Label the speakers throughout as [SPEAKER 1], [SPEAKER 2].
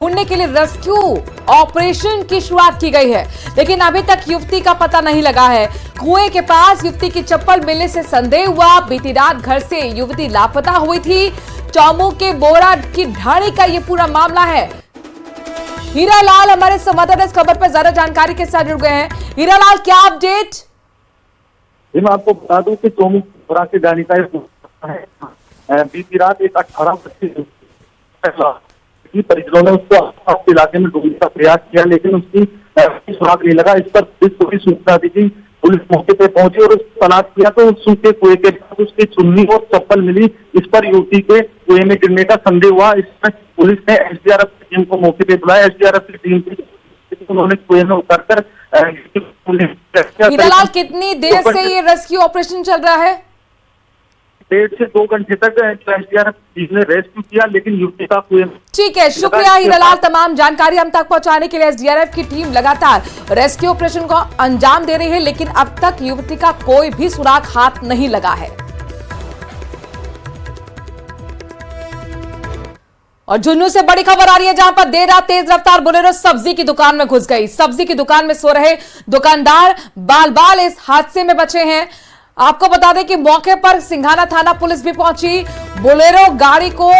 [SPEAKER 1] ढूंढने के लिए रेस्क्यू ऑपरेशन की शुरुआत की गई है, लेकिन अभी तक युवती का पता नहीं लगा है। कुएं के पास युवती की चप्पल मिलने से संदेह हुआ। बीती रात घर से युवती लापता हुई थी। चौमू के बोरा की ढाणी का ये पूरा मामला है। हीरा लाल हमारे संवाददाता इस खबर पर ज्यादा जानकारी के साथ जुड़ गए हैं। हीरा लाल, क्या अपडेट?
[SPEAKER 2] जी, मैं आपको बता दूं कि चौमू बोरा की ढाणी का है। बीती रात एक 18 वर्षीय की परिजनों ने उसको इलाके में ढूंढने का प्रयास किया, लेकिन उसकी सुराग नहीं लगा। इस पर पुलिस को भी सूचना दी गई। पुलिस मौके पर पहुंची और तलाश किया तो सूखे कुएं के बाद उसकी चुन्नी और चप्पल मिली। इस पर युवती के कुएं में गिरने का संदेह हुआ। इसमें पुलिस ने एसडीआरएफ की टीम को मौके पर बुलाया। एसडीआरएफ की टीम की उन्होंने कुएं में उतरकर
[SPEAKER 1] हीरालाल, कितनी देर से ये रेस्क्यू ऑपरेशन चल रहा है?
[SPEAKER 2] 1.5 से 2 घंटे तक एसडीआरएफ टीम ने रेस्क्यू किया, लेकिन युवती का कुएं।
[SPEAKER 1] ठीक है, शुक्रिया हीरालाल तमाम जानकारी हम तक पहुंचाने के लिए। एसडीआरएफ की टीम लगातार रेस्क्यू ऑपरेशन को अंजाम दे रही है, लेकिन अब तक युवती का कोई भी सुराग हाथ नहीं लगा है। और झुंझुनू से बड़ी खबर आ रही है, जहां पर देर रात तेज रफ्तार बोलेरो सब्जी की दुकान में घुस गई। सब्जी की दुकान में सो रहे दुकानदार बाल बाल इस हादसे में बचे हैं। आपको बता दें कि मौके पर सिंघाना थाना पुलिस भी पहुंची। बोलेरो गाड़ी को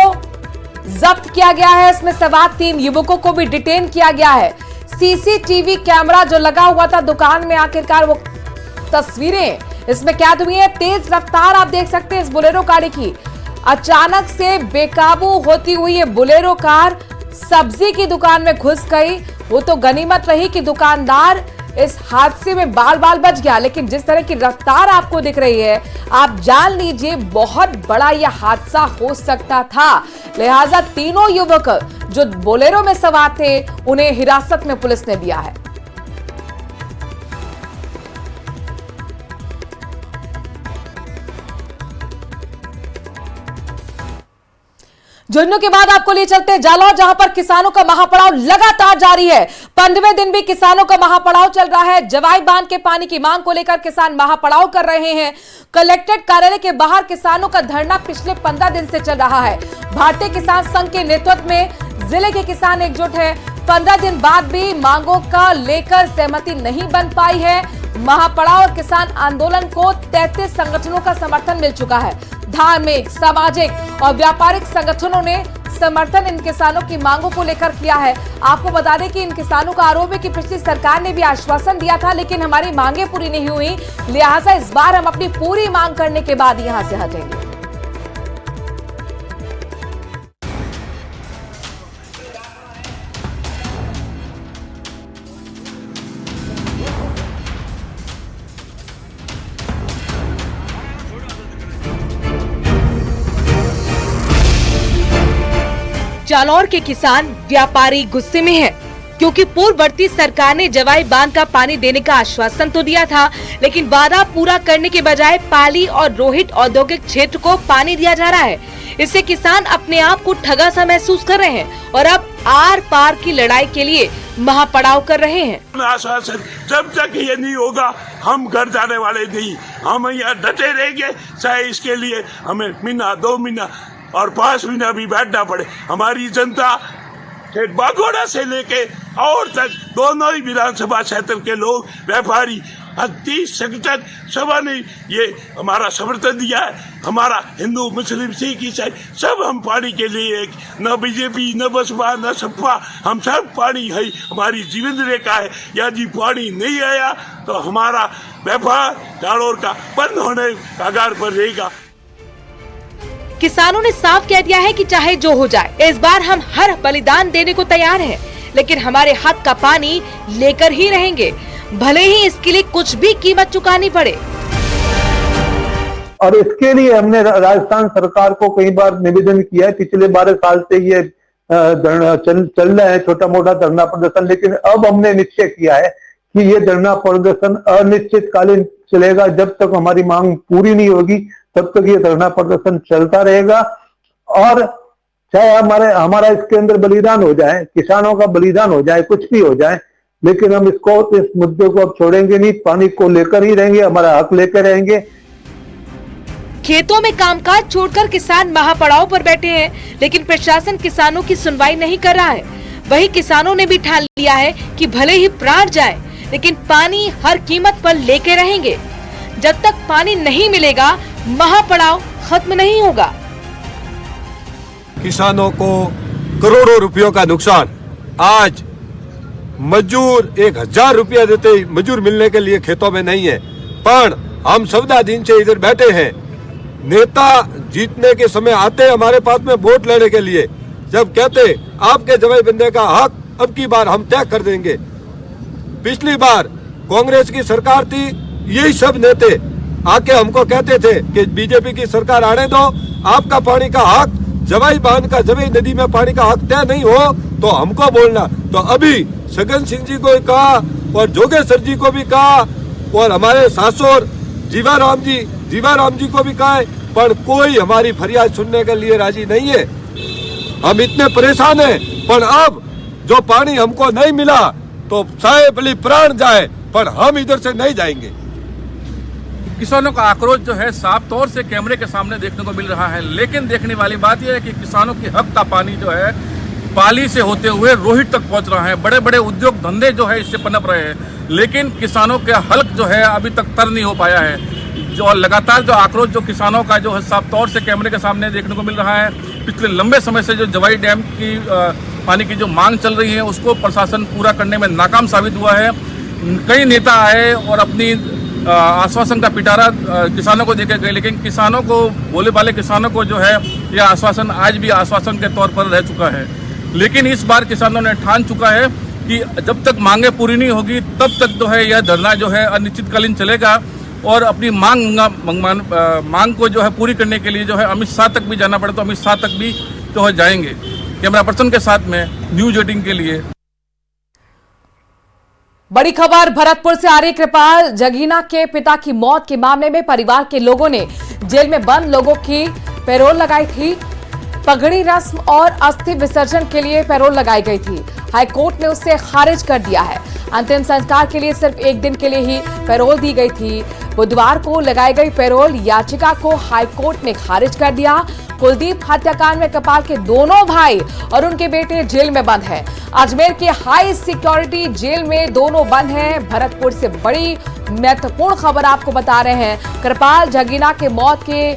[SPEAKER 1] जब्त किया गया है। इसमें सवार 3 युवकों को भी डिटेन किया गया है। सीसीटीवी कैमरा जो लगा हुआ था दुकान में, आखिरकार वो तस्वीरें इसमें कैद हुई है। तेज रफ्तार आप देख सकते हैं इस बोलेरो गाड़ी की। अचानक से बेकाबू होती हुई ये बोलेरो कार सब्जी की दुकान में घुस गई। वो तो गनीमत रही कि दुकानदार इस हादसे में बाल बाल बच गया, लेकिन जिस तरह की रफ्तार आपको दिख रही है, आप जान लीजिए बहुत बड़ा यह हादसा हो सकता था। लिहाजा तीनों युवक जो बोलेरो में सवार थे उन्हें हिरासत में पुलिस ने लिया है। झुंझुनू के बाद आपको ले चलते हैं जालौर, जहां पर किसानों का महापड़ाव लगातार जारी है। 15वें दिन भी किसानों का महापड़ाव चल रहा है। जवाई बांध के पानी की मांग को लेकर किसान महापड़ाव कर रहे हैं। कलेक्ट्रेट कार्यालय के बाहर किसानों का धरना पिछले 15 दिन से चल रहा है। भारतीय किसान संघ के नेतृत्व में जिले के किसान एकजुट है। 15 दिन बाद भी मांगों का लेकर सहमति नहीं बन पाई है। महापड़ाव और किसान आंदोलन को 33 संगठनों का समर्थन मिल चुका है। धार्मिक, सामाजिक और व्यापारिक संगठनों ने समर्थन इन किसानों की मांगों को लेकर किया है। आपको बता दें कि इन किसानों का आरोप है कि पिछली सरकार ने भी आश्वासन दिया था, लेकिन हमारी मांगें पूरी नहीं हुई। लिहाजा इस बार हम अपनी पूरी मांग करने के बाद यहां से हटेंगे। जालौर के किसान व्यापारी गुस्से में हैं, क्योंकि पूर्ववर्ती सरकार ने जवाई बांध का पानी देने का आश्वासन तो दिया था, लेकिन वादा पूरा करने के बजाय पाली और रोहित औद्योगिक क्षेत्र को पानी दिया जा रहा है। इससे किसान अपने आप को ठगा सा महसूस कर रहे हैं और अब आर पार की लड़ाई के लिए महापड़ाव कर रहे हैं।
[SPEAKER 3] आश्वासन जब तक ये नहीं होगा हम घर जाने वाले नहीं। हम यहाँ डटे रहेंगे, चाहे इसके लिए हमें महीना 2 महीना और 5 महीना भी बैठना पड़े। हमारी जनता बागोड़ा से लेके और तक दोनों ही विधानसभा क्षेत्र के लोग, व्यापारी, 30 संगठन सभा ने ये हमारा समर्थन दिया है। हमारा हिंदू, मुस्लिम, सिख, ईसाई सब हम पानी के लिए एक, न बीजेपी, न बसपा, न सपा, हम सब पानी है, हमारी जीवन रेखा है। यदि पानी नहीं आया तो हमारा व्यापार जालौर का बंद होने कगार पर रहेगा।
[SPEAKER 1] किसानों ने साफ कह दिया है कि चाहे जो हो जाए, इस बार हम हर बलिदान देने को तैयार हैं, लेकिन हमारे हक का पानी लेकर ही रहेंगे, भले ही इसके लिए कुछ भी कीमत चुकानी पड़े।
[SPEAKER 4] और इसके लिए हमने राजस्थान सरकार को कई बार निवेदन किया है। पिछले 12 साल से ये धरना चल रहा है, छोटा मोटा धरना प्रदर्शन, लेकिन अब हमने निश्चय किया है कि ये धरना प्रदर्शन अनिश्चितकालीन चलेगा। जब तक हमारी मांग पूरी नहीं होगी तब तक ये धरना प्रदर्शन चलता रहेगा। और चाहे हमारा इसके अंदर बलिदान हो जाए, किसानों का बलिदान हो जाए, कुछ भी हो जाए, लेकिन हम इस मुद्दे को अब छोड़ेंगे नहीं। पानी को लेकर ही रहेंगे, हमारा हक लेकर रहेंगे।
[SPEAKER 1] खेतों में कामकाज छोड़कर किसान महापड़ाव पर बैठे हैं, लेकिन प्रशासन किसानों की सुनवाई नहीं कर रहा है।
[SPEAKER 5] वही किसानों ने भी ठान लिया है कि भले ही प्राण जाए लेकिन पानी हर कीमत पर लेके रहेंगे। जब तक पानी नहीं मिलेगा महापड़ाव खत्म नहीं होगा।
[SPEAKER 6] किसानों को करोड़ों रुपयों का नुकसान। आज मजदूर 1000 रुपया देते मजदूर मिलने के लिए खेतों में नहीं है। पर हम 14 दिन से इधर बैठे हैं। नेता जीतने के समय आते हमारे पास में वोट लेने के लिए, जब कहते आपके जवाई बंदे का हक अब की बार हम तय कर देंगे। पिछली बार कांग्रेस की सरकार थी, यही सब नेता आके हमको कहते थे कि बीजेपी की सरकार आने दो, आपका पानी का हक जवाई बांध का जवाई नदी में पानी का हक तय नहीं हो तो हमको बोलना। तो अभी सगन सिंह जी को कहा और जोगेश्वर जी को भी कहा और हमारे सासुर जीवाराम जी को भी कहा है, पर कोई हमारी फरियाद सुनने के लिए राजी नहीं है। हम इतने परेशान हैं, पर अब जो पानी हमको नहीं मिला तो चाहे भले प्राण जाए पर हम इधर से नहीं जाएंगे।
[SPEAKER 7] किसानों का आक्रोश जो है साफ तौर से कैमरे के सामने देखने को मिल रहा है। लेकिन देखने वाली बात यह है कि किसानों की हक का पानी जो है पाली से होते हुए रोहित तक पहुंच रहा है। बड़े बड़े उद्योग धंधे जो है इससे पनप रहे हैं, लेकिन किसानों के हल्क जो है अभी तक तर नहीं हो पाया है। जो लगातार जो आक्रोश जो किसानों का जो है साफ तौर से कैमरे के सामने देखने को मिल रहा है। पिछले लंबे समय से जो जवाई डैम की पानी की जो मांग चल रही है उसको प्रशासन पूरा करने में नाकाम साबित हुआ है। कई नेता आए और अपनी आश्वासन का पिटारा किसानों को देके गए, लेकिन किसानों को बोले वाले किसानों को जो है यह आश्वासन आज भी आश्वासन के तौर पर रह चुका है। लेकिन इस बार किसानों ने ठान चुका है कि जब तक मांगे पूरी नहीं होगी तब तक जो है यह धरना जो है अनिश्चितकालीन चलेगा और अपनी मांग को जो है पूरी करने के लिए जो है अमित शाह तक भी जाना पड़े तो अमित शाह तक भी जो है जाएंगे। कैमरा पर्सन के साथ में न्यूज 18 के लिए।
[SPEAKER 1] बड़ी खबर भरतपुर से आ रही। कृपाल जगीना के पिता की मौत के मामले में परिवार के लोगों ने जेल में बंद लोगों की पैरोल लगाई थी। पगड़ी रस्म और अस्थि विसर्जन के लिए पैरोल लगाई गई थी। हाईकोर्ट ने उसे खारिज कर दिया है। अंतिम संस्कार के लिए सिर्फ एक दिन के लिए ही पैरोल दी गई थी। बुधवार को लगाई गई पैरोल याचिका को हाईकोर्ट ने खारिज कर दिया। कुलदीप हत्याकांड में कपाल के दोनों भाई और उनके बेटे जेल में बंद हैं। अजमेर के हाई सिक्योरिटी जेल में दोनों बंद हैं। भरतपुर से बड़ी महत्वपूर्ण खबर आपको बता रहे हैं। कृपाल जगीना के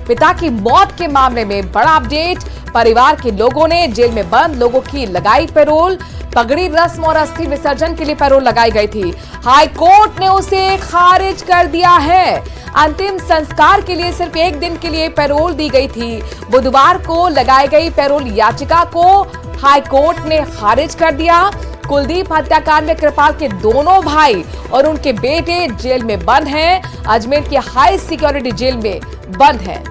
[SPEAKER 1] पिता की मौत के मामले में बड़ा अपडेट। परिवार के लोगों ने जेल में बंद लोगों की लगाई पैरोल। पगड़ी रस्म और अस्थि विसर्जन के लिए पैरोल लगाई गई थी। हाई कोर्ट ने उसे खारिज कर दिया है। अंतिम संस्कार के लिए सिर्फ एक दिन के लिए पैरोल दी गई थी। बुधवार को लगाई गई पैरोल याचिका को हाई कोर्ट ने खारिज कर दिया। कुलदीप हत्याकांड में कृपाल के दोनों भाई और उनके बेटे जेल में बंद हैं। अजमेर के हाई सिक्योरिटी जेल में बंद हैं।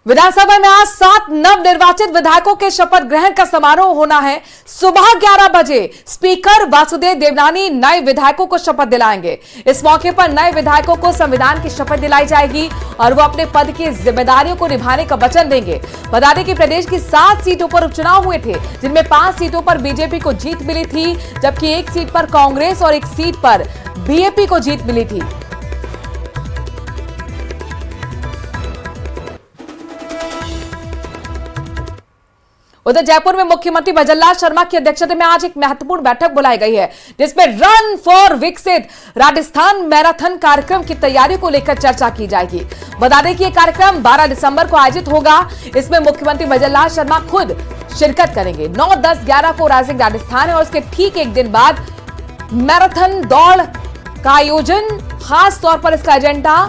[SPEAKER 1] विधानसभा में आज 7 नवनिर्वाचित विधायकों के शपथ ग्रहण का समारोह होना है। सुबह 11 बजे स्पीकर वासुदेव देवनानी नए विधायकों को शपथ दिलाएंगे। इस मौके पर नए विधायकों को संविधान की शपथ दिलाई जाएगी और वो अपने पद की जिम्मेदारियों को निभाने का वचन देंगे। बता दें कि प्रदेश की 7 सीटों पर उपचुनाव हुए थे, जिनमें 5 सीटों पर बीजेपी को जीत मिली थी, जबकि 1 सीट पर कांग्रेस और 1 सीट पर बीएपी को जीत मिली थी। उधर जयपुर में मुख्यमंत्री भजनलाल शर्मा की अध्यक्षता में आज एक महत्वपूर्ण बैठक बुलाई गई है, जिसमें रन फॉर विकसित राजस्थान मैराथन कार्यक्रम की तैयारी को लेकर चर्चा की जाएगी। बता दें कि यह कार्यक्रम 12 दिसंबर को आयोजित होगा। इसमें मुख्यमंत्री भजनलाल शर्मा खुद शिरकत करेंगे। 9, 10, 11 को राइजिंग राजस्थान है और उसके ठीक एक दिन बाद मैराथन दौड़ का आयोजन। खास तौर पर इसका एजेंडा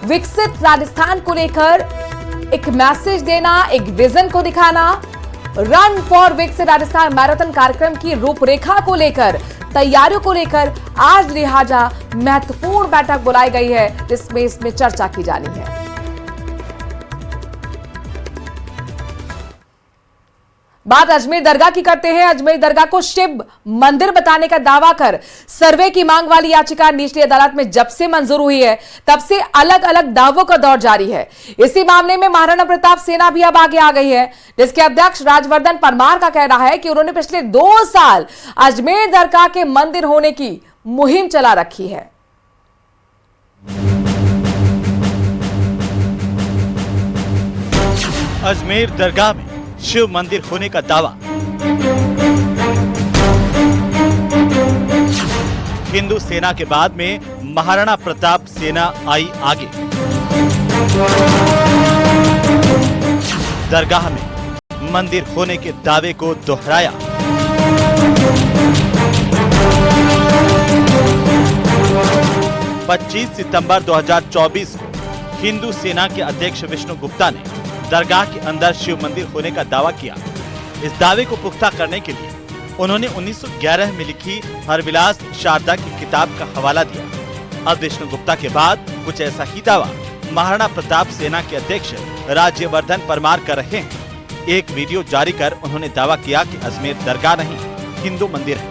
[SPEAKER 1] विकसित राजस्थान को लेकर एक मैसेज देना, एक विजन को दिखाना। रन फॉर विकसित राजस्थान मैराथन कार्यक्रम की रूपरेखा को लेकर, तैयारियों को लेकर आज लिहाजा महत्वपूर्ण बैठक बुलाई गई है, जिसमें इसमें चर्चा की जानी है। बात अजमेर दरगाह की करते हैं। अजमेर दरगाह को शिव मंदिर बताने का दावा कर सर्वे की मांग वाली याचिका निचली अदालत में जब से मंजूर हुई है, तब से अलग अलग दावों का दौर जारी है। इसी मामले में महाराणा प्रताप सेना भी अब आगे आ गई है, जिसके अध्यक्ष राजवर्धन परमार का कहना है कि उन्होंने पिछले 2 साल अजमेर दरगाह के मंदिर होने की मुहिम चला रखी है।
[SPEAKER 8] अजमेर दरगाह में शिव मंदिर होने का दावा। हिंदू सेना के बाद में महाराणा प्रताप सेना आई आगे। दरगाह में मंदिर होने के दावे को दोहराया। पच्चीस सितंबर 2024 को हिंदू सेना के अध्यक्ष विष्णु गुप्ता ने दरगाह के अंदर शिव मंदिर होने का दावा किया। इस दावे को पुख्ता करने के लिए उन्होंने 1911 में लिखी हरविलास शारदा की किताब का हवाला दिया। अब विष्णु गुप्ता के बाद कुछ ऐसा ही दावा महाराणा प्रताप सेना के अध्यक्ष राज्यवर्धन परमार कर रहे हैं। एक वीडियो जारी कर उन्होंने दावा किया कि अजमेर दरगाह नहीं हिंदू मंदिर है।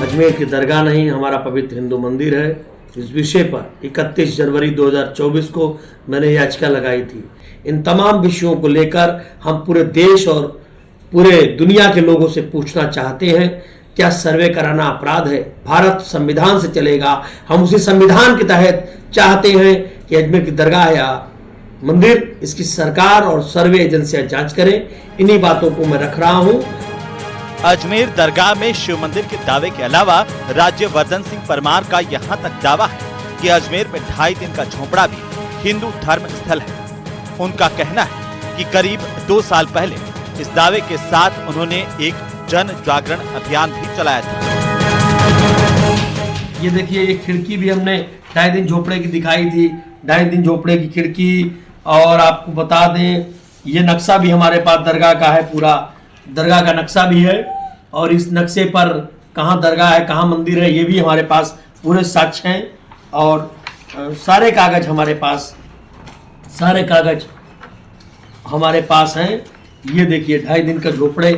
[SPEAKER 9] अजमेर की दरगाह नहीं हमारा पवित्र हिंदू मंदिर है। इस विषय पर 31 जनवरी 2024 को मैंने याचिका लगाई थी। इन तमाम विषयों को लेकर हम पूरे देश और पूरे दुनिया के लोगों से पूछना चाहते हैं, क्या सर्वे कराना अपराध है? भारत संविधान से चलेगा। हम उसी संविधान के तहत चाहते हैं कि अजमेर की दरगाह या मंदिर, इसकी सरकार और सर्वे एजेंसियां जांच करें। इन्हीं बातों को मैं रख रहा हूं।
[SPEAKER 8] अजमेर दरगाह में शिव मंदिर के दावे के अलावा राज्यवर्धन सिंह परमार का यहां तक दावा है कि अजमेर में 2.5 दिन का झोपड़ा भी हिंदू धर्म स्थल है। उनका कहना है कि करीब 2 साल पहले इस दावे के साथ उन्होंने एक जन जागरण अभियान भी चलाया था।
[SPEAKER 9] ये देखिए, ये खिड़की भी हमने 2.5 दिन झोपड़े की दिखाई थी। 2.5 दिन झोपड़े की खिड़की। और आपको बता दें, ये नक्शा भी हमारे पास दरगाह का है, पूरा दरगाह का नक्शा भी है। और इस नक्शे पर कहाँ दरगाह है, कहाँ मंदिर है, ये भी हमारे पास पूरे साक्ष्य हैं। और सारे कागज हमारे पास हैं। ये देखिए 2.5 दिन का झोपड़े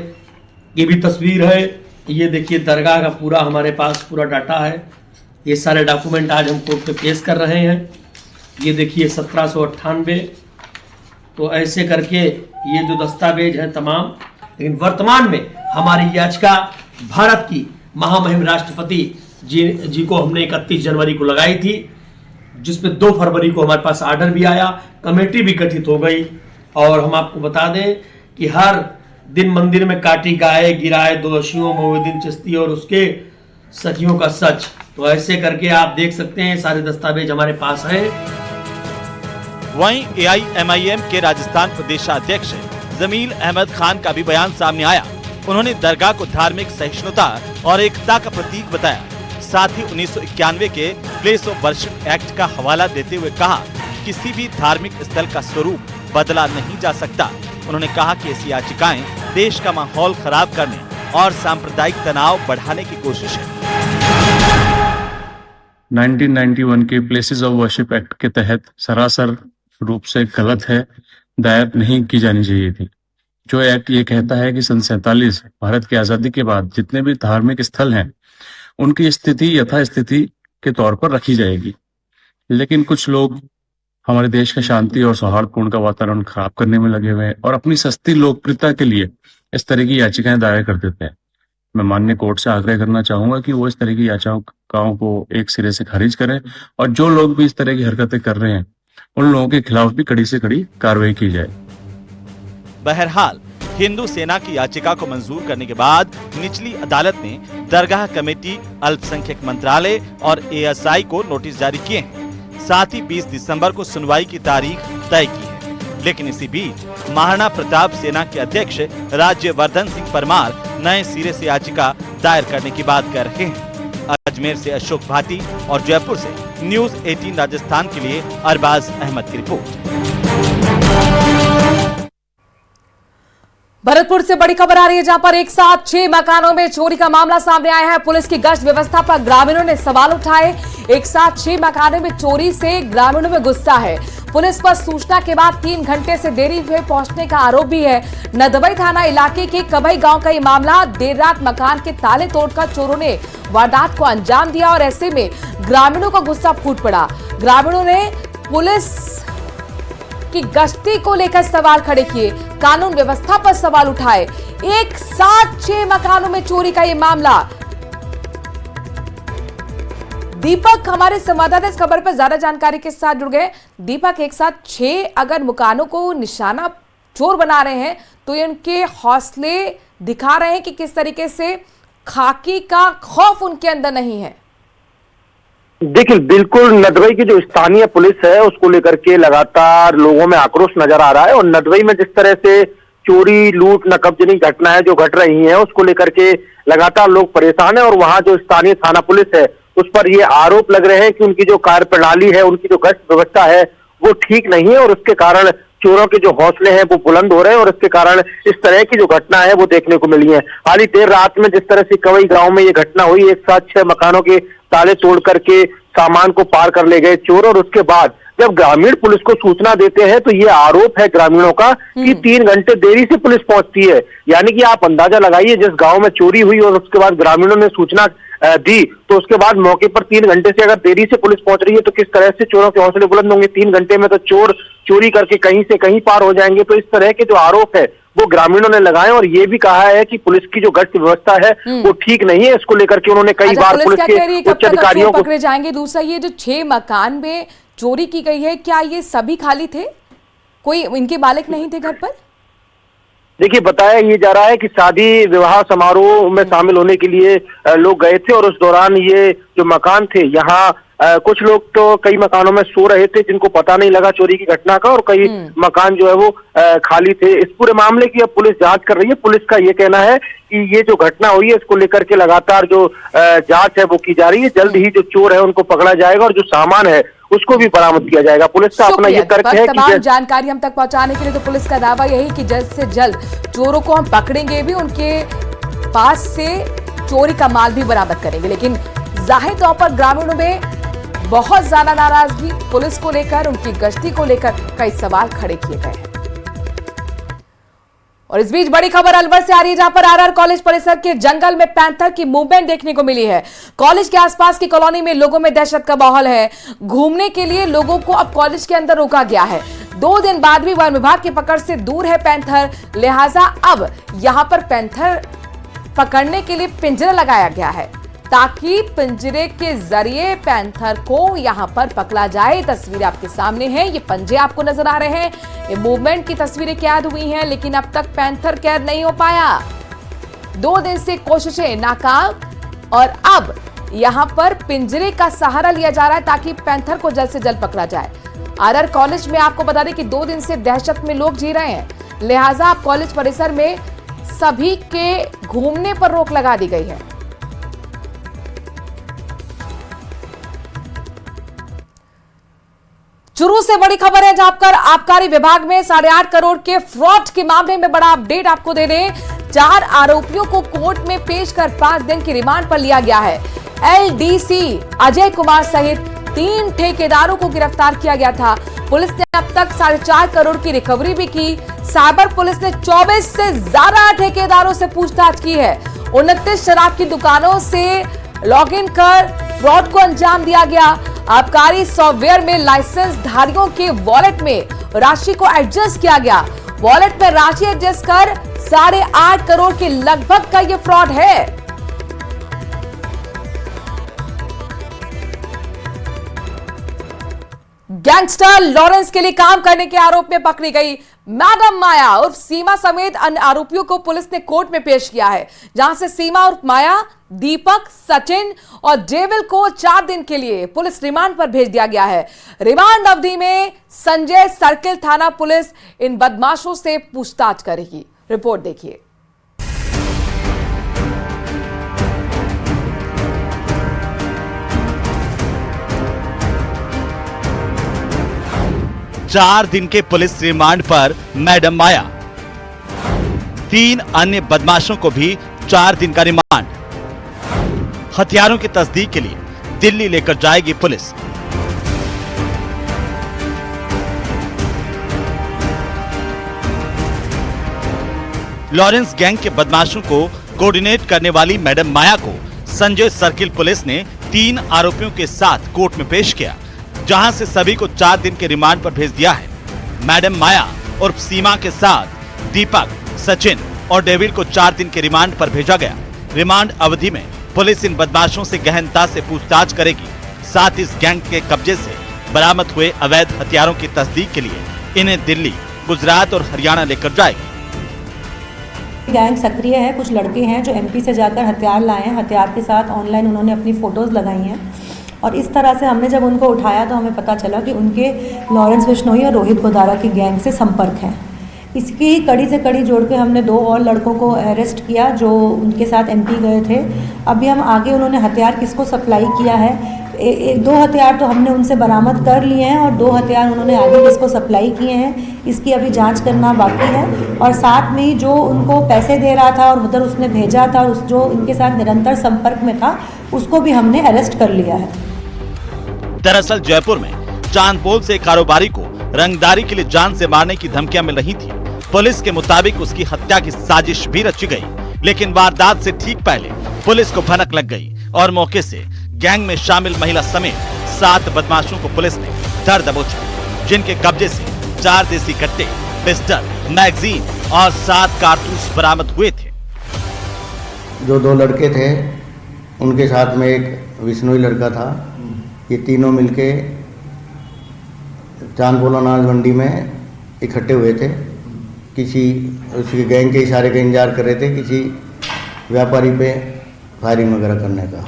[SPEAKER 9] की भी तस्वीर है। ये देखिए दरगाह का पूरा हमारे पास पूरा डाटा है। ये सारे डॉक्यूमेंट आज हम कोर्ट पे पेश कर रहे हैं। ये देखिए 1798। तो ऐसे करके ये जो दस्तावेज हैं तमाम। लेकिन वर्तमान में हमारी याचिका भारत की महामहिम राष्ट्रपति जी को हमने 31 जनवरी को लगाई थी, जिसमें 2 फरवरी को हमारे पास आर्डर भी आया, कमेटी भी गठित हो गई। और हम आपको बता दें कि हर दिन मंदिर में काटी गाय गिराए दोषियों मोहिउद्दीन चिश्ती और उसके सखियों का सच। तो ऐसे करके आप देख सकते हैं, सारे दस्तावेज हमारे पास हैं।
[SPEAKER 8] वहीं AIMIM के राजस्थान प्रदेशाध्यक्ष जमील अहमद खान का भी बयान सामने आया। उन्होंने दरगाह को धार्मिक सहिष्णुता और एकता का प्रतीक बताया। साथ ही 1991 के प्लेस ऑफ वर्शिप एक्ट का हवाला देते हुए कहा कि किसी भी धार्मिक स्थल का स्वरूप बदला नहीं जा सकता। उन्होंने कहा कि ऐसी याचिकाएं देश का माहौल खराब करने और सांप्रदायिक तनाव बढ़ाने की कोशिश है।
[SPEAKER 10] 1991 के प्लेसेस ऑफ वर्शिप एक्ट के तहत सरासर रूप से गलत है, दायर नहीं की जानी चाहिए थी। जो एक्ट ये कहता है कि सन 47 भारत की आजादी के बाद जितने भी धार्मिक स्थल हैं उनकी स्थिति यथास्थिति के तौर पर रखी जाएगी। लेकिन कुछ लोग हमारे देश का शांति और सौहार्दपूर्ण का वातावरण खराब करने में लगे हुए हैं और अपनी सस्ती लोकप्रियता के लिए इस तरह की याचिकाएं दायर कर देते हैं। मैं माननीय कोर्ट से आग्रह करना चाहूंगा कि वो इस तरह की याचिकाओं को एक सिरे से खारिज करें और जो लोग भी इस तरह की हरकतें कर रहे हैं उन लोगों के खिलाफ भी कड़ी से कड़ी कार्रवाई की जाए।
[SPEAKER 8] बहरहाल हिंदू सेना की याचिका को मंजूर करने के बाद निचली अदालत ने दरगाह कमेटी, अल्पसंख्यक मंत्रालय और ASI को नोटिस जारी किए हैं। साथ ही 20 दिसंबर को सुनवाई की तारीख तय की है। लेकिन इसी बीच महाराणा प्रताप सेना के अध्यक्ष राज्यवर्धन सिंह परमार नए सिरे से याचिका दायर करने की बात कर रहे हैं। अजमेर से अशोक भाटी और जयपुर से न्यूज़ 18 राजस्थान के लिए अरबाज अहमद की रिपोर्ट।
[SPEAKER 1] भरतपुर से बड़ी खबर आ रही है, जहां पर एक साथ 6 मकानों में चोरी का मामला सामने आया है। पुलिस की गश्त व्यवस्था पर ग्रामीणों ने सवाल उठाए। एक साथ 6 मकानों में चोरी से ग्रामीणों में गुस्सा है। पुलिस पर सूचना के बाद 3 घंटे से देरी हुए पहुंचने का आरोप भी है। नदबई थाना इलाके के कबई गांव का ये मामला। देर रात मकान के ताले तोड़कर चोरों ने वारदात को अंजाम दिया और ऐसे में ग्रामीणों का गुस्सा फूट पड़ा। ग्रामीणों ने पुलिस की गश्ती को लेकर सवाल खड़े किए, कानून व्यवस्था पर सवाल उठाए। एक साथ 6 मकानों में चोरी का ये मामला। दीपक हमारे संवाददाता इस खबर पर ज्यादा जानकारी के साथ जुड़ गए। दीपक, एक साथ 6 अगर मकानों को निशाना चोर बना रहे हैं तो ये उनके हौसले दिखा रहे हैं कि किस तरीके से खाकी का खौफ उनके अंदर नहीं है।
[SPEAKER 2] देखिए, बिल्कुल नदवई की जो स्थानीय पुलिस है उसको लेकर के लगातार लोगों में आक्रोश नजर आ रहा है और नदवई में जिस तरह से चोरी, लूट, नकबजनी घटनाएं जो घट रही हैं उसको लेकर के लगातार लोग परेशान हैं और वहां जो स्थानीय थाना पुलिस है उस पर ये आरोप लग रहे हैं कि उनकी जो कार्य प्रणाली है, उनकी जो गश्त व्यवस्था है वो ठीक नहीं है और उसके कारण चोरों के जो हौसले हैं वो बुलंद हो रहे हैं और इसके कारण इस तरह की जो घटना है वो देखने को मिली है। हाल ही देर रात में जिस तरह से कवई गांव में ये घटना हुई, एक साथ 6 मकानों के ताले तोड़ करके सामान को पार कर ले गए चोर और उसके बाद जब ग्रामीण पुलिस को सूचना देते हैं तो ये आरोप है ग्रामीणों का कि 3 घंटे देरी से पुलिस पहुंचती है। यानी कि आप अंदाजा लगाइए, जिस गांव में चोरी हुई और उसके बाद ग्रामीणों ने सूचना दी तो उसके बाद मौके पर 3 घंटे से अगर देरी से पुलिस पहुंच रही है तो किस तरह से चोरों के हौसले बुलंद होंगे। 3 घंटे में तो चोर चोरी करके कहीं से कहीं पार हो जाएंगे। तो इस तरह के जो आरोप है वो ग्रामीणों ने लगाए और ये भी कहा है कि पुलिस की जो गश्त व्यवस्था है वो ठीक नहीं है। इसको लेकर के उन्होंने कई बार पुलिस के उच्च अधिकारियों को
[SPEAKER 1] पकड़े जाएंगे। दूसरा, ये जो 6 मकान में चोरी की गई है, क्या ये सभी खाली थे? कोई इनके मालिक नहीं थे घर पर?
[SPEAKER 2] देखिए, बताया ये जा रहा है कि शादी विवाह समारोह में शामिल होने के लिए लोग गए थे और उस दौरान ये जो मकान थे यहाँ कुछ लोग तो कई मकानों में सो रहे थे जिनको पता नहीं लगा चोरी की घटना का और कई मकान जो है वो खाली थे। इस पूरे मामले की अब पुलिस जांच कर रही है। पुलिस का ये कहना है कि ये जो घटना हुई है इसको लेकर के लगातार जो जांच है वो की जा रही है। जल्द ही जो चोर है उनको पकड़ा जाएगा और जो सामान है उसको भी बरामद किया जाएगा। पुलिस का अपना ये तर्क है
[SPEAKER 1] कि जानकारी हम तक पहुंचाने के लिए तो पुलिस का दावा यही कि जल्द से जल्द चोरों को हम पकड़ेंगे भी, उनके पास से चोरी का माल भी बरामद करेंगे। लेकिन जाहिर तौर पर ग्रामीणों में बहुत ज्यादा नाराजगी पुलिस को लेकर, उनकी गश्ती को लेकर कई सवाल खड़े किए गए हैं। और इस बीच बड़ी खबर अलवर से आ रही है, जहां पर आरआर कॉलेज परिसर के जंगल में पैंथर की मूवमेंट देखने को मिली है। कॉलेज के आसपास की कॉलोनी में लोगों में दहशत का माहौल है। घूमने के लिए लोगों को अब कॉलेज के अंदर रोका गया है। 2 दिन बाद भी वन विभाग की पकड़ से दूर है पैंथर, लिहाजा अब यहां पर पैंथर पकड़ने के लिए पिंजरा लगाया गया है ताकि पिंजरे के जरिए पैंथर को यहां पर पकड़ा जाए। तस्वीरें आपके सामने हैं, ये पंजे आपको नजर आ रहे हैं, ये मूवमेंट की तस्वीरें कैद हुई हैं, लेकिन अब तक पैंथर कैद नहीं हो पाया। 2 दिन से कोशिशें नाकाम और अब यहां पर पिंजरे का सहारा लिया जा रहा है ताकि पैंथर को जल्द से जल्द पकड़ा जाए। आरआर कॉलेज में आपको बता दें कि 2 दिन से दहशत में लोग जी रहे हैं, लिहाजा अब कॉलेज परिसर में सभी के घूमने पर रोक लगा दी गई है। चुरू से बड़ी खबर है, जहां पर आबकारी विभाग में 8.5 करोड़ के फ्रॉड के मामले में बड़ा अपडेट आपको दे दें। 4 आरोपियों को कोर्ट में पेश कर 5 दिन की रिमांड पर लिया गया है। एलडीसी अजय कुमार सहित 3 ठेकेदारों को गिरफ्तार किया गया था। पुलिस ने अब तक 4.5 करोड़ की रिकवरी भी की। साइबर पुलिस ने 24 से ज्यादा ठेकेदारों से पूछताछ की है। 29 शराब की दुकानों से लॉगिन कर फ्रॉड को अंजाम दिया गया। आबकारी सॉफ्टवेयर में लाइसेंस धारियों के वॉलेट में राशि को एडजस्ट किया गया। वॉलेट में राशि एडजस्ट कर 8.5 करोड़ के लगभग का यह फ्रॉड है। गैंगस्टर लॉरेंस के लिए काम करने के आरोप में पकड़ी गई मैडम माया उर्फ सीमा समेत अन्य आरोपियों को पुलिस ने कोर्ट में पेश किया है, जहां से सीमा उर्फ माया, दीपक, सचिन और डेविल को 4 दिन के लिए पुलिस रिमांड पर भेज दिया गया है। रिमांड अवधि में संजय सर्किल थाना पुलिस इन बदमाशों से पूछताछ करेगी। रिपोर्ट देखिए।
[SPEAKER 8] चार दिन के पुलिस रिमांड पर मैडम माया, 3 अन्य बदमाशों को भी 4 दिन का रिमांड। हथियारों की तस्दीक के लिए दिल्ली लेकर जाएगी पुलिस। लॉरेंस गैंग के बदमाशों को कोऑर्डिनेट करने वाली मैडम माया को संजय सर्किल पुलिस ने 3 आरोपियों के साथ कोर्ट में पेश किया, जहां से सभी को 4 दिन के रिमांड पर भेज दिया है। मैडम माया और सीमा के साथ दीपक, सचिन और डेविड को 4 दिन के रिमांड पर भेजा गया। रिमांड अवधि में पुलिस इन बदमाशों से गहनता से पूछताछ करेगी। साथ इस गैंग के कब्जे से बरामद हुए अवैध हथियारों की तस्दीक के लिए इन्हें दिल्ली, गुजरात और हरियाणा लेकर जाएगी।
[SPEAKER 11] गैंग सक्रिय है। कुछ लड़के हैं जो एमपी से जाकर हथियार लाए हैं। हथियार के साथ ऑनलाइन उन्होंने अपनी फ़ोटोज़ लगाई हैं और इस तरह से हमने जब उनको उठाया तो हमें पता चला कि उनके लॉरेंस बिश्नोई और रोहित गोदारा की गैंग से संपर्क है। इसकी ही कड़ी से कड़ी जोड़ के हमने 2 और लड़कों को अरेस्ट किया जो उनके साथ एमपी गए थे। अभी हम आगे उन्होंने हथियार किसको सप्लाई किया है, 2 हथियार तो हमने उनसे बरामद कर लिए हैं और 2 हथियार उन्होंने आगे किसको सप्लाई किए हैं, इसकी अभी जांच करना बाकी है। और साथ में ही जो उनको पैसे दे रहा था और उधर उसने भेजा था, उस जो इनके साथ निरंतर संपर्क में था, उसको भी हमने अरेस्ट कर लिया है।
[SPEAKER 8] दरअसल जयपुर में चांदपोल से कारोबारी को रंगदारी के लिए जान से मारने की धमकियां मिल रही थी। पुलिस के मुताबिक उसकी हत्या की साजिश भी रची गई, लेकिन वारदात से ठीक पहले पुलिस को भनक लग गई और मौके से गैंग में शामिल महिला समेत 7 बदमाशों को पुलिस ने धर दबोचा, जिनके कब्जे से 4 देसी कट्टे, पिस्टल, मैगजीन और 7 कारतूस बरामद हुए थे।
[SPEAKER 12] जो 2 लड़के थे उनके साथ में एक विष्णुई लड़का था। ये तीनों मिलके चांदपोल अनाज मंडी में इकट्ठे हुए थे। किसी उसकी गैंग के इशारे का इंतजार कर रहे थे किसी व्यापारी पे फायरिंग वगैरह करने का।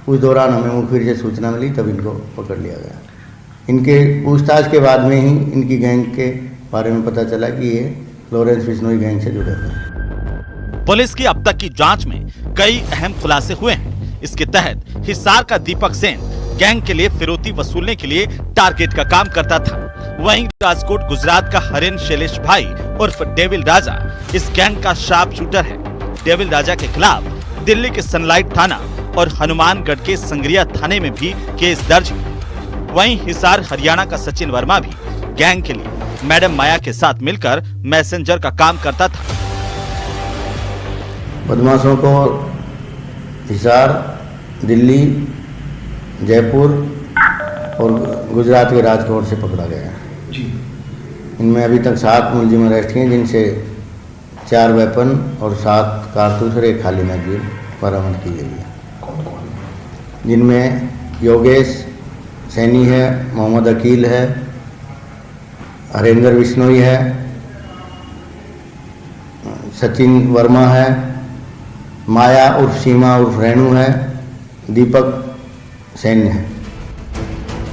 [SPEAKER 12] उस दौरान हमें मुखबिर से सूचना मिली, तब इनको पकड़ लिया गया। इनके पूछताछ के बाद में ही इनकी गैंग के बारे में पता चला कि ये लॉरेंस बिश्नोई गैंग से जुड़े थे।
[SPEAKER 8] पुलिस की अब तक की जांच में कई अहम खुलासे हुए हैं। इसके तहत हिसार का दीपक सेन गैंग के लिए फिरौती वसूलने के लिए टारगेट का काम करता था। वहीं राजकोट गुजरात का हरेन शैलेश भाई उर्फ डेविल राजा इस गैंग का शार्प शूटर है। डेविल राजा के खिलाफ दिल्ली के सनलाइट थाना और हनुमानगढ़ के संग्रिया थाने में भी केस दर्ज है। वहीं हिसार हरियाणा का सचिन वर्मा भी गैंग के लिए मैडम माया के साथ मिलकर मैसेंजर का काम करता था।
[SPEAKER 12] बदमाशों को हिसार, दिल्ली, जयपुर और गुजरात के राजकोट से पकड़ा गया है। इनमें अभी तक 7 मुलजिम अरेस्ट किए, जिनसे 4 वेपन और 7 कारतूस और 1 खाली मैगजीन बरामद की गई है, जिनमें योगेश सैनी है, मोहम्मद अकील है, हरेंद्र बिश्नोई है, सचिन वर्मा है, माया उर्फ सीमा उर्फ रेणु है, दीपक सैन्य है।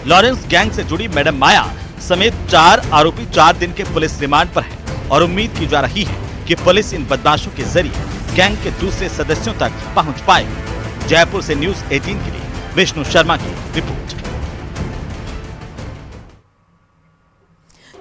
[SPEAKER 8] लॉरेंस गैंग से जुड़ी मैडम माया समेत 4 आरोपी 4 दिन के पुलिस रिमांड पर हैं और उम्मीद की जा रही है कि पुलिस इन बदमाशों के जरिए गैंग के दूसरे सदस्यों तक पहुंच पाएगी। जयपुर से न्यूज़ 18 के लिए विष्णु शर्मा की रिपोर्ट।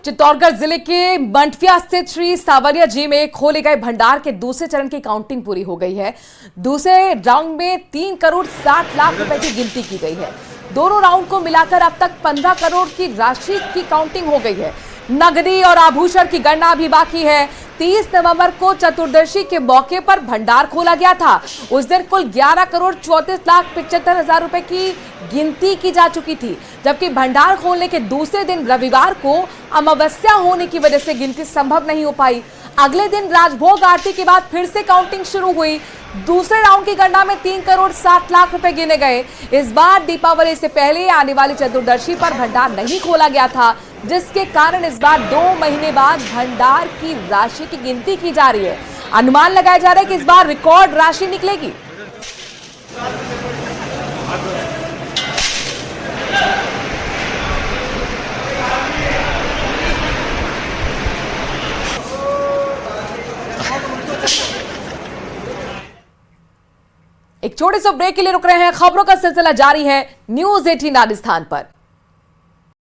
[SPEAKER 1] चित्तौड़गढ़ जिले के मंडफिया स्थित श्री सावरिया जी में खोले गए भंडार के दूसरे चरण की काउंटिंग पूरी हो गई है। दूसरे राउंड में 3 करोड़ 60 लाख रुपए की गिनती की गई है। दोनों राउंड को मिलाकर अब तक 15 करोड़ की राशि की काउंटिंग हो गई है। नगदी और आभूषण की गणना भी बाकी है। 30 नवंबर को चतुर्दशी के मौके पर भंडार खोला गया था। उस दिन कुल 11 करोड़ 34 लाख 75 हजार रुपए की गिनती की जा चुकी थी, जबकि भंडार खोलने के दूसरे दिन रविवार को अमावस्या होने की वजह से गिनती संभव नहीं हो पाई। अगले दिन राजभोग आरती के बाद फिर से काउंटिंग शुरू हुई। दूसरे राउंड की गणना में 3 करोड़ 60 लाख रुपए गिने गए। इस बार दीपावली से पहले आने वाली चतुर्दशी पर भंडार नहीं खोला गया था, जिसके कारण इस बार 2 महीने बाद भंडार की राशि की गिनती की जा रही है। अनुमान लगाया जा रहा है कि इस बार रिकॉर्ड राशि निकलेगी। एक छोटे से ब्रेक के लिए रुक रहे हैं। खबरों का सिलसिला जारी है न्यूज़ 18 राजस्थान पर।